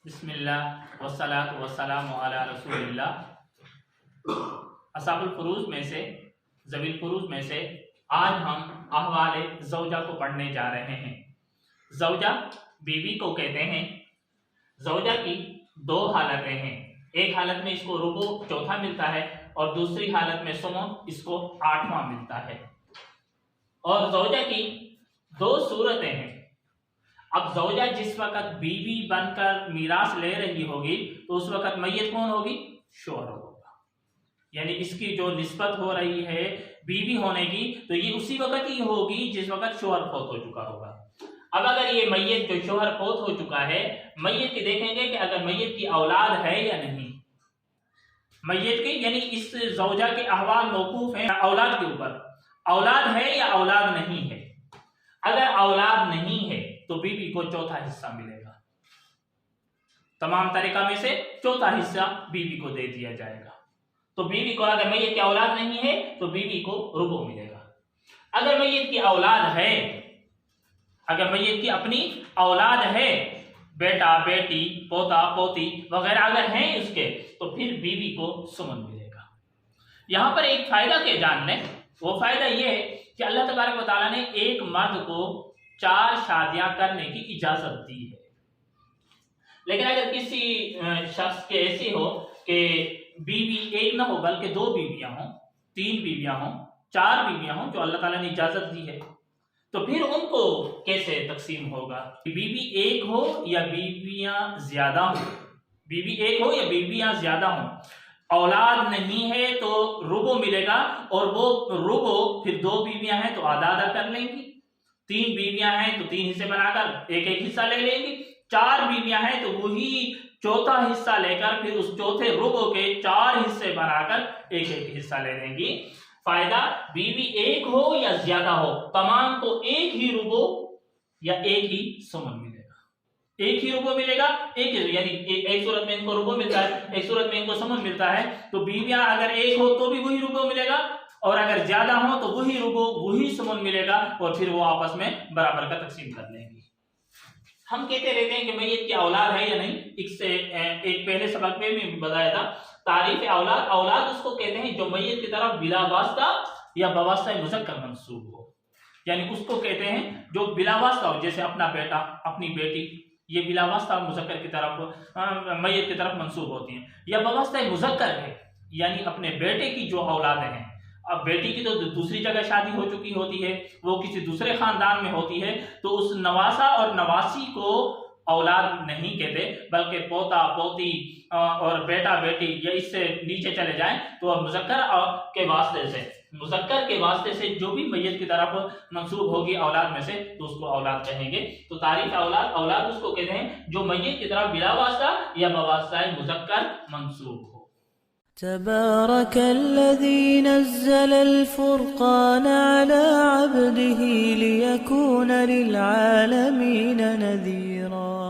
بسم اللہ والصلاۃ والسلام علی رسول اللہ۔ اصحاب الفروض میں سے ذوی الفروض میں سے آج ہم احوال زوجہ کو پڑھنے جا رہے ہیں۔ زوجہ بیوی کو کہتے ہیں۔ زوجہ کی دو حالتیں ہیں، ایک حالت میں اس کو ربع چوتھا ملتا ہے اور دوسری حالت میں ثمن اس کو آٹھواں ملتا ہے۔ اور زوجہ کی دو صورتیں ہیں۔ اب زوجہ جس وقت بیوی بن کر میراث لے رہی ہوگی تو اس وقت میت کون ہوگی؟ شوہر ہوگا، یعنی اس کی جو نسبت ہو رہی ہے بیوی ہونے کی تو یہ اسی وقت ہی ہوگی جس وقت شوہر فوت ہو چکا ہوگا۔ اب اگر یہ میت جو شوہر فوت ہو چکا ہے، میت کی دیکھیں گے کہ اگر میت کی اولاد ہے یا نہیں، میت کی یعنی اس زوجہ کے احوال موقوف ہیں اولاد کے اوپر، اولاد ہے یا اولاد نہیں ہے۔ اگر اولاد نہیں ہے تو بیوی کو چوتھا حصہ ملے گا، تمام طریقہ میں سے چوتھا حصہ بیوی کو دے دیا جائے گا۔ تو بیوی کو اگر میت کی اولاد نہیں ہے تو بیوی کو ربع ملے گا۔ اگر میت کی اولاد ہے، اگر میت کی اپنی اولاد ہے، بیٹا بیٹی پوتا پوتی وغیرہ اگر ہیں اس کے، تو پھر بیوی کو ثمن ملے گا۔ یہاں پر ایک فائدہ کہ جان لیں، وہ فائدہ یہ ہے کہ اللہ تبارک و تعالیٰ نے ایک مرد کو 4 شادیاں کرنے کی اجازت دی ہے، لیکن اگر کسی شخص کے ایسی ہو کہ بیوی ایک نہ ہو بلکہ 2 بیویاں ہوں، 3 بیویاں ہوں، 4 بیویاں ہوں جو اللہ تعالیٰ نے اجازت دی ہے، تو پھر ان کو کیسے تقسیم ہوگا؟ بیوی ایک ہو یا بیویاں زیادہ ہوں، بیوی ایک ہو یا بیویاں زیادہ ہوں، اولاد نہیں ہے تو ربع ملے گا، اور وہ ربع پھر 2 بیویاں ہیں تو آدھا آدھا کر لیں گی، 3 بیویاں ہیں تو 3 حصے بنا کر ایک ایک حصہ لے لیں گی، 4 بیویاں ہیں تو وہی چوتھا حصہ لے کر پھر اس چوتھے ربع کے 4 حصے بنا کر ایک ایک حصہ لے لیں گی۔ فائدہ بیوی ایک ہو یا زیادہ ہو، تمام کو ایک ہی ربع یا ایک ہی ثمن ملے گا، ایک ہی ربع ملے گا، یعنی ایک صورت میں ان کو ربع ملتا ہے، ایک صورت میں ان کو ثمن ملتا ہے۔ تو بیویاں اگر ایک ہو تو بھی وہی ربع ملے گا، اور اگر زیادہ ہو تو وہی ربع وہی ثمن ملے گا، اور پھر وہ آپس میں برابر کا تقسیم کر لیں گی۔ ہم کہتے رہتے ہیں کہ میت کی اولاد ہے یا نہیں، ایک پہلے سبق میں بھی بتایا تھا، تعریف اولاد، اولاد اس کو کہتے ہیں جو میت کی طرف بلا واسطہ یا بواسطہ مذکر منسوب ہو، یعنی اس کو کہتے ہیں جو بلا واسطہ ہو، جیسے اپنا بیٹا اپنی بیٹی، یہ بلا واسطہ مذکر کی طرف میت کی طرف منسوب ہوتی ہیں، یا بواسطہ مذکر ہے یعنی اپنے بیٹے کی جو اولادیں ہیں، اب بیٹی کی تو دوسری جگہ شادی ہو چکی ہوتی ہے، وہ کسی دوسرے خاندان میں ہوتی ہے، تو اس نواسا اور نواسی کو اولاد نہیں کہتے، بلکہ پوتا پوتی اور بیٹا بیٹی یا اس سے نیچے چلے جائیں تو مذکر کے واسطے سے جو بھی میت کی طرف منسوب ہوگی اولاد میں سے تو اس کو اولاد کہیں گے۔ تو تعریف اولاد، اولاد اس کو کہتے ہیں جو میت کی طرف بلا واسطہ یا بواسطہ مذکر منسوب ہو۔ تبارك الذي نزل الفرقان على عبده ليكون للعالمين نذيرا۔